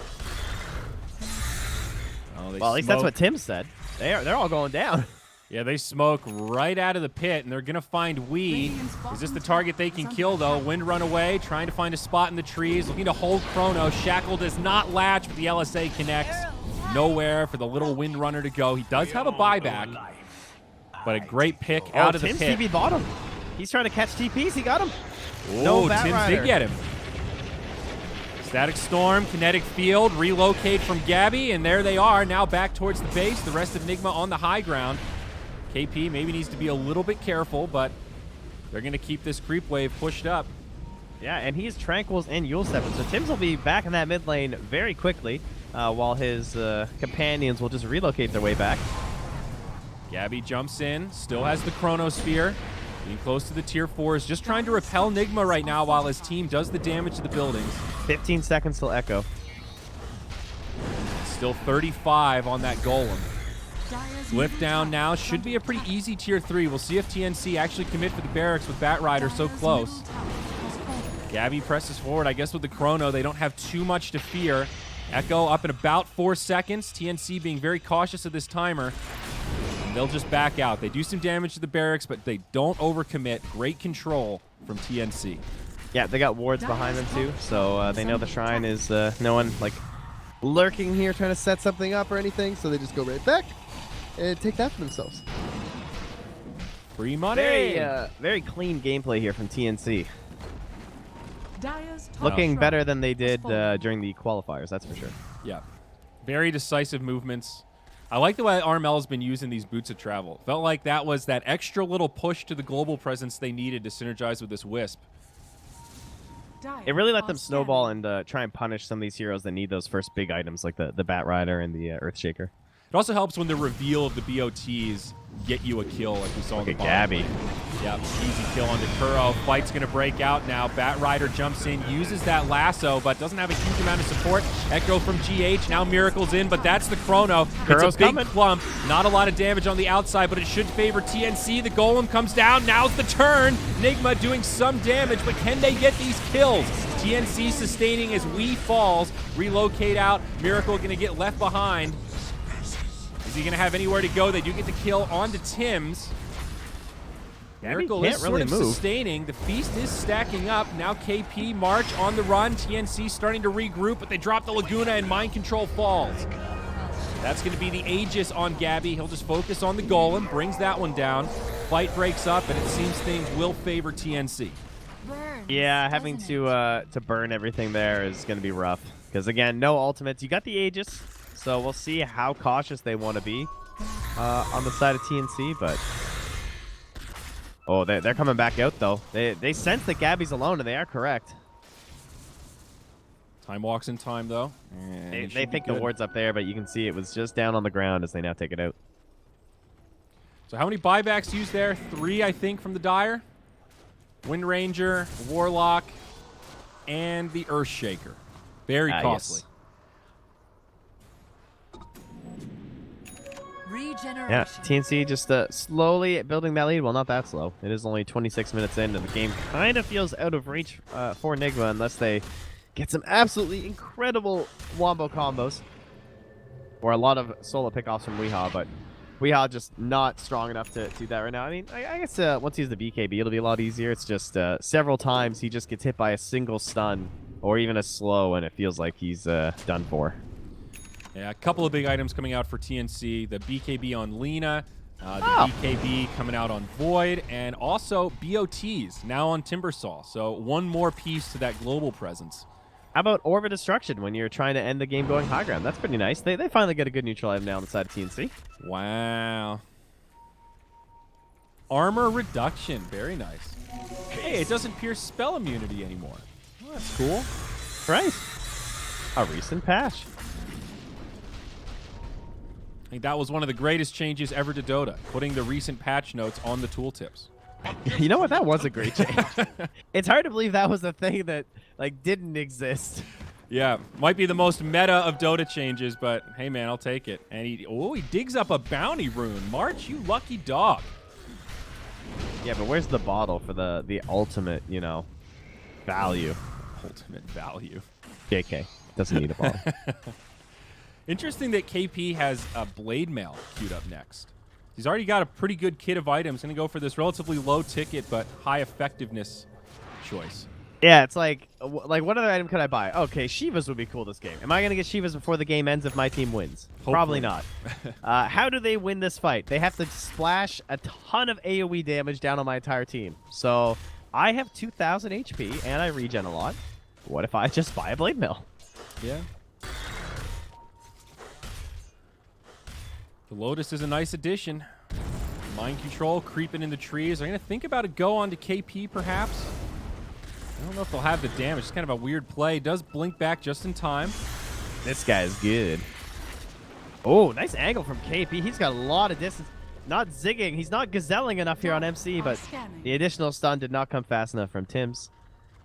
Oh, well, at least that's what Tim said. They're all going down. Yeah, they smoke right out of the pit, and they're going to find Wee. Is this the target they can kill, though? Wind run away, trying to find a spot in the trees, looking to hold Chrono. Shackle does not latch, but the LSA connects. Nowhere for the little Wind Runner to go. He does have a buyback, but a great pick out of the pit. Tim's TP bottom. He's trying to catch TPs. He got him. Oh, Tim did get him. Static Storm, Kinetic Field, relocate from Gabby, and there they are, now back towards the base. The rest of Nigma on the high ground. KP maybe needs to be a little bit careful, but they're going to keep this creep wave pushed up. Yeah, and he's Tranquils and Yule Stepping, so Tim's will be back in that mid lane very quickly, while his companions will just relocate their way back. Gabby jumps in, still has the Chronosphere, getting close to the tier 4s, just trying to repel Nigma right now while his team does the damage to the buildings. 15 seconds till Echo. Still 35 on that Golem. Lift down now. Should be a pretty easy tier 3. We'll see if TNC actually commit for the barracks with Bat Rider so close. Gabby presses forward. I guess with the Chrono, they don't have too much to fear. Echo up in about 4 seconds. TNC being very cautious of this timer. and they'll just back out. They do some damage to the barracks, but they don't overcommit. Great control from TNC. Yeah, they got wards behind them too, so they know the shrine is no one like lurking here trying to set something up or anything, so they just go right back and take that for themselves. Free money. Very clean gameplay here from TNC. Dyer's top Looking shrine better than they did has fallen. during the qualifiers, that's for sure. Yeah. Very decisive movements. I like the way Armel's been using these boots of travel. Felt like that was that extra little push to the global presence they needed to synergize with this Wisp. Dire It really let are them snowball scanning. and try and punish some of these heroes that need those first big items like the Bat Rider and the Earthshaker. It also helps when the reveal of the BOTs get you a kill like we saw in Look the at bottom Gabby. lane. Yep, easy kill onto Kuro. Fight's going to break out now. Bat Rider jumps in, uses that lasso, but doesn't have a huge amount of support. Echo from GH, now Miracle's in, but that's the Chrono. Kuro's it's a big coming. clump. Not a lot of damage on the outside, but it should favor TNC. The Golem comes down. Now's the turn. Nigma doing some damage, but can they get these kills? TNC sustaining as Wee falls. Relocate out. Miracle going to get left behind. Is he going to have anywhere to go? They do get the kill onto Tim's. Miracle can't is really sort of move. sustaining. The feast is stacking up. Now KP March on the run. TNC starting to regroup, but they drop the Laguna and Mind Control falls. That's going to be the Aegis on Gabby. He'll just focus on the Golem, brings that one down. Fight breaks up, and it seems things will favor TNC. Burns, Yeah, having doesn't it? to burn everything there is going to be rough. Because, again, no ultimates. You got the Aegis, so we'll see how cautious they want to be on the side of TNC, but... Oh, they're coming back out, though. They sense that Gabby's alone, and they are correct. Time walks in time, though. and They he should be think the good. ward's up there, but you can see it was just down on the ground as they now take it out. So how many buybacks used there? 3, I think, from the Dire. Wind Ranger, Warlock, and the Earthshaker. Very costly. Yes. Regeneration. Yeah, TNC just slowly building that lead. Well, not that slow. It is only 26 minutes in, and the game kind of feels out of reach for Nigma unless they get some absolutely incredible wombo combos. Or a lot of solo pickoffs from Weehaw, but Weehaw just not strong enough to do that right now. I mean, I guess once he's the BKB, it'll be a lot easier. It's just several times he just gets hit by a single stun or even a slow, and it feels like he's done for. Yeah, a couple of big items coming out for TNC. The BKB on Lena, the BKB coming out on Void, and also BOTs now on Timbersaw. So one more piece to that global presence. How about Orb of Destruction when you're trying to end the game going high ground? That's pretty nice. They finally get a good neutral item now on the side of TNC. Wow. Armor reduction. Very nice. Hey, it doesn't pierce spell immunity anymore. Well, that's cool. Right. A recent patch. I think that was one of the greatest changes ever to Dota, putting the recent patch notes on the tooltips. You know what? That was a great change. It's hard to believe that was a thing that like didn't exist. Yeah, might be the most meta of Dota changes, but hey, man, I'll take it. And he digs up a bounty rune. March, you lucky dog. Yeah, but where's the bottle for the ultimate, value? Ultimate value. JK doesn't need a bottle. Interesting that KP has a Blade Mail queued up next. He's already got a pretty good kit of items. Going to go for this relatively low ticket but high effectiveness choice. Yeah, it's like what other item could I buy? Okay, Shivas would be cool this game. Am I gonna get Shivas before the game ends if my team wins? Hopefully. Probably not. How do they win this fight? They have to splash a ton of AoE damage down on my entire team. So I have 2,000 HP and I regen a lot. What if I just buy a Blade Mill? Yeah. The Lotus is a nice addition. Mind control creeping in the trees. They're going to think about a go onto KP, perhaps. I don't know if they'll have the damage. It's kind of a weird play. Does blink back just in time. This guy's good. Oh, nice angle from KP. He's got a lot of distance. Not zigging. He's not gazelling enough here on MC, but the additional stun did not come fast enough from Tim's.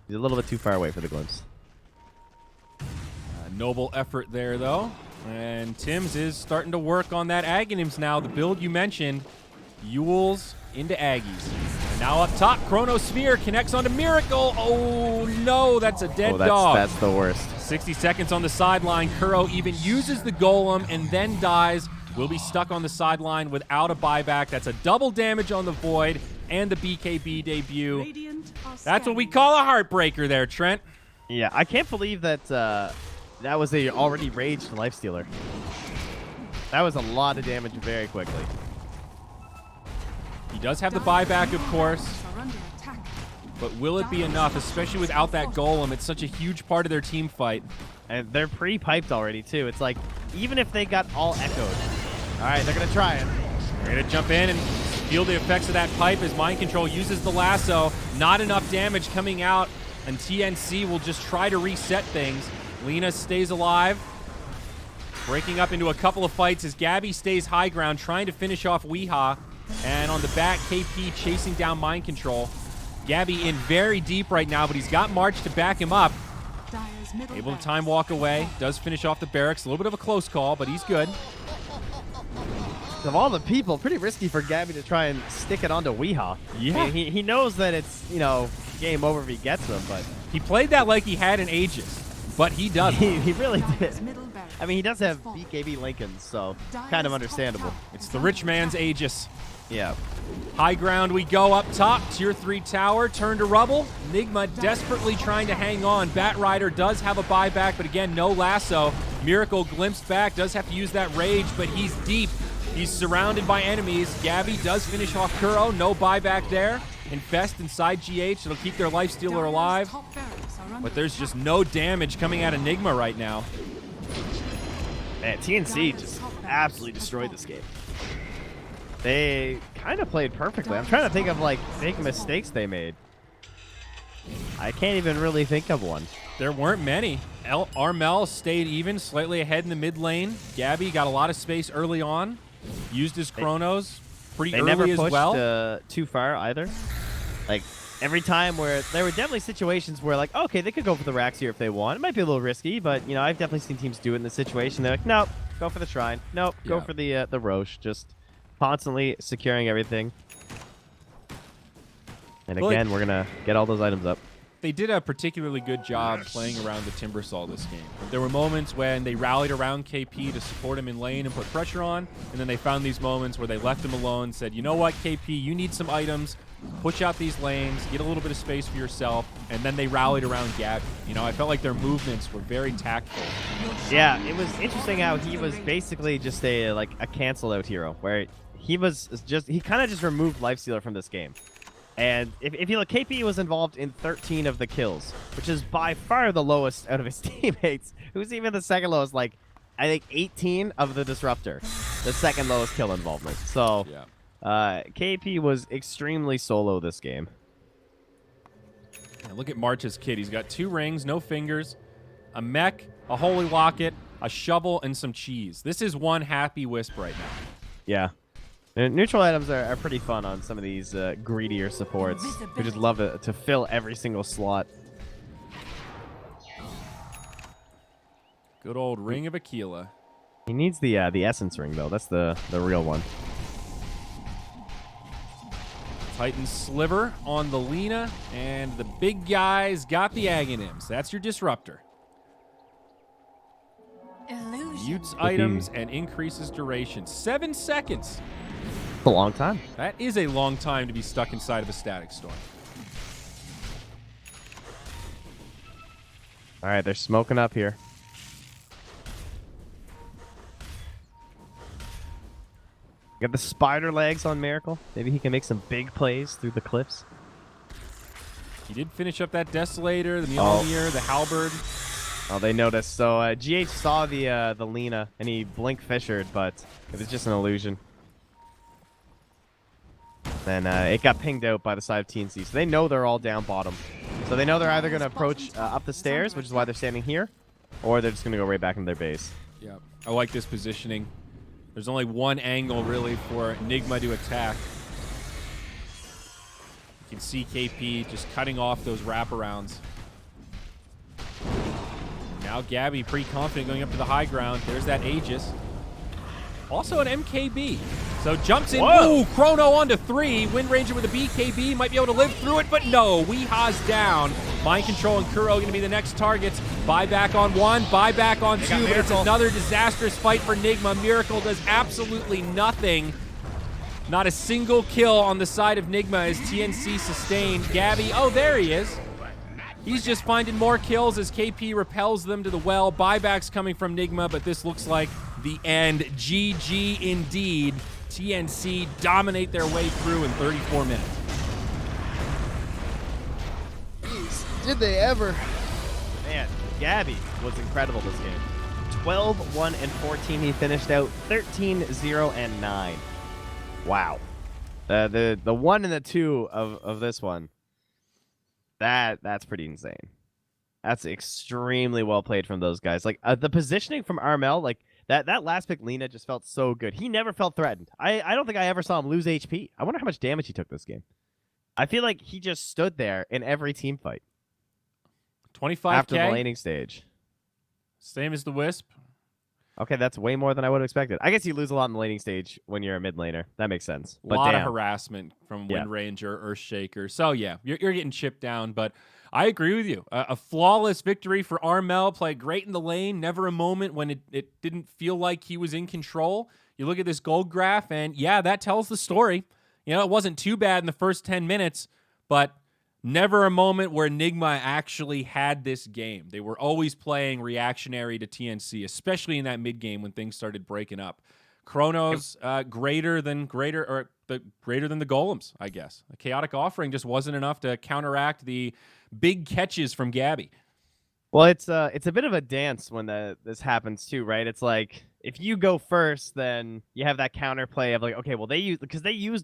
He's a little bit too far away for the glimpse. Noble effort there, though. And Tim's is starting to work on that Aghanims now. The build you mentioned, Yules into Aggies. And now up top, Chronosphere connects onto Miracle. Oh, no, that's a dead dog. That's the worst. 60 seconds on the sideline. Kuro even uses the Golem and then dies will be stuck on the sideline without a buyback. That's a double damage on the Void and the BKB debut. That's what we call a heartbreaker there, Trent. Yeah, I can't believe that that was a already raged Lifestealer. That was a lot of damage very quickly. He does have the buyback, of course. But will it be enough, especially without that golem? It's such a huge part of their team fight. And they're pre-piped already, too. It's like, even if they got all echoed. All right, they're going to try it. They're going to jump in and feel the effects of that pipe as Mind Control uses the lasso. Not enough damage coming out, and TNC will just try to reset things. Lina stays alive. Breaking up into a couple of fights as Gabby stays high ground, trying to finish off Weehaw. And on the back, KP chasing down Mind Control. Gabby in very deep right now, but he's got March to back him up. Able to time walk away. Does finish off the barracks. A little bit of a close call, but he's good. Of all the people, pretty risky for Gabby to try and stick it onto Weehaw. Yeah. I mean, he knows that it's, you know, game over if he gets them, but... He played that like he had an Aegis, but he doesn't. he really did. I mean, he does have BKB Lincolns, so kind of understandable. It's the rich man's Aegis. Yeah. High ground we go up top. Tier 3 tower turned to rubble. Nigma desperately trying to hang on. Batrider does have a buyback, but again, no lasso. Miracle glimpsed back. Does have to use that rage, but he's deep. He's surrounded by enemies. Gabby does finish off Kuro. No buyback there. Infest inside GH. It'll keep their Lifestealer alive. But there's just no damage coming out of Nigma right now. Man, TNC just absolutely destroyed this game. They kind of played perfectly. I'm trying to think of, like, big mistakes they made. I can't even really think of one. There weren't many. Armel stayed even, slightly ahead in the mid lane. Gabby got a lot of space early on. Used his chronos pretty They early never as pushed well. too far either. Like, every time where there were definitely situations where, like, okay, they could go for the racks here if they want. It might be a little risky, but, you know, I've definitely seen teams do it in this situation. They're like, nope, go for the Shrine. Nope, go for the Roche. Just constantly securing everything. And Well, again, we're going to get all those items up. They did a particularly good job playing around the Timbersaw this game. There were moments when they rallied around KP to support him in lane and put pressure on, and then they found these moments where they left him alone, said, you know what, KP, you need some items, push out these lanes, get a little bit of space for yourself, and then they rallied around Gabby. You know, I felt like their movements were very tactful. Yeah, it was interesting how he was basically just a cancel out hero, where he kind of just removed Lifestealer from this game. And if you look, KP was involved in 13 of the kills, which is by far the lowest out of his teammates. Who's even the second lowest? Like, I think 18 of the Disruptor, the second lowest kill involvement. So, KP was extremely solo this game. And look at March's kit. He's got 2 rings, no fingers, a mech, a holy locket, a shovel, and some cheese. This is one happy wisp right now. Yeah. Neutral items are pretty fun on some of these greedier supports who just love it to fill every single slot. Good old Ring of Aquila. He needs the Essence Ring, though. That's the real one. Titan Sliver on the Lina, and the big guys got the Aghanims. That's your Disruptor. Mutes items and increases duration. 7 seconds. A long time. That is a long time to be stuck inside of a Static Storm. All right, they're smoking up here. Got the spider legs on Miracle. Maybe he can make some big plays through the cliffs. He did finish up that Desolator, the Mjolnir, the Halberd. Oh, they noticed. So GH saw the Lina, and he blink fissured, but it was just an illusion. Then it got pinged out by the side of TNC. So they know they're all down bottom. So they know they're either going to approach up the stairs, which is why they're standing here, or they're just going to go right back into their base. Yeah, I like this positioning. There's only one angle, really, for Nigma to attack. You can see KP just cutting off those wraparounds. Now Gabby pretty confident going up to the high ground. There's that Aegis. Also an MKB. So jumps in. Whoa. Ooh, Chrono onto 3. Wind Ranger with a BKB. Might be able to live through it, but no. Weeha's down. Mind Control and Kuro going to be the next targets. Buyback on one, buyback on They two, got but it's Miracle. another disastrous fight for Nigma. Miracle does absolutely nothing. Not a single kill on the side of Nigma as TNC sustained. Gabby, oh, there he is. He's just finding more kills as KP repels them to the well. Buybacks coming from Nigma, but this looks like the end. GG indeed. TNC dominate their way through in 34 minutes. Did they ever? Man, Gabby was incredible this game. 12-1-14. He finished out 13-0-9. Wow. The 1 and the 2 of this one. That's pretty insane. That's extremely well played from those guys. Like the positioning from Armel, like that last pick, Lena, just felt so good. He never felt threatened. I don't think I ever saw him lose HP. I wonder how much damage he took this game. I feel like he just stood there in every team fight 25K. after the laning stage. Same as the Wisp. Okay, that's way more than I would have expected. I guess you lose a lot in the laning stage when you're a mid laner. That makes sense. A But lot damn. of harassment from Yeah. Wind Ranger, Earthshaker. So, yeah, you're getting chipped down, but I agree with you. A flawless victory for Armel. Played great in the lane. Never a moment when it didn't feel like he was in control. You look at this gold graph, and, yeah, that tells the story. You know, it wasn't too bad in the first 10 minutes, but never a moment where Nigma actually had this game. They were always playing reactionary to TNC, especially in that mid game when things started breaking up. Chronos greater than the golems, I guess. The chaotic offering just wasn't enough to counteract the big catches from Gabby. Well, it's a bit of a dance when this happens too, right? It's like if you go first, then you have that counterplay of like, okay, well they used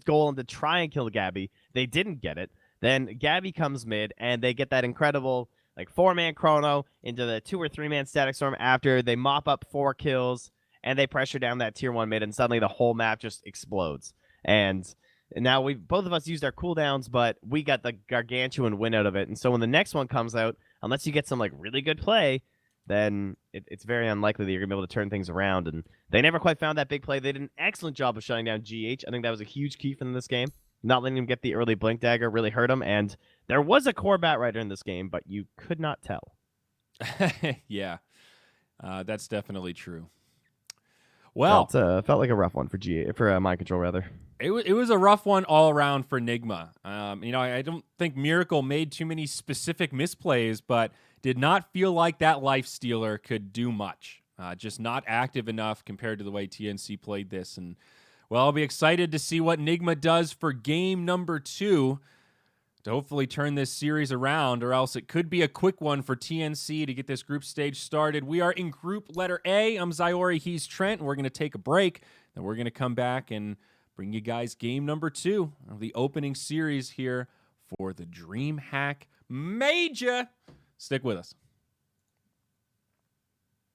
Golem to try and kill Gabby. They didn't get it. Then Gabby comes mid, and they get that incredible like 4-man chrono into the 2 or 3-man static storm after they mop up 4 kills, and they pressure down that tier 1 mid, and suddenly the whole map just explodes. And now both of us used our cooldowns, but we got the gargantuan win out of it. And so when the next one comes out, unless you get some like really good play, then it's very unlikely that you're gonna be able to turn things around. And they never quite found that big play. They did an excellent job of shutting down GH. I think that was a huge key for them this game. Not letting him get the early blink dagger really hurt him. And there was a core bat rider in this game, but you could not tell. Yeah, that's definitely true. Well, felt like a rough one for Mind Control rather. It was a rough one all around for Nigma. You know, I don't think Miracle made too many specific misplays, but did not feel like that Life Stealer could do much. Just not active enough compared to the way TNC played this. And, well, I'll be excited to see what Nigma does for game number 2 to hopefully turn this series around, or else it could be a quick one for TNC to get this group stage started. We are in group letter A. I'm Zyori, he's Trent. We're going to take a break, then we're going to come back and bring you guys game number 2 of the opening series here for the DreamHack Major. Stick with us.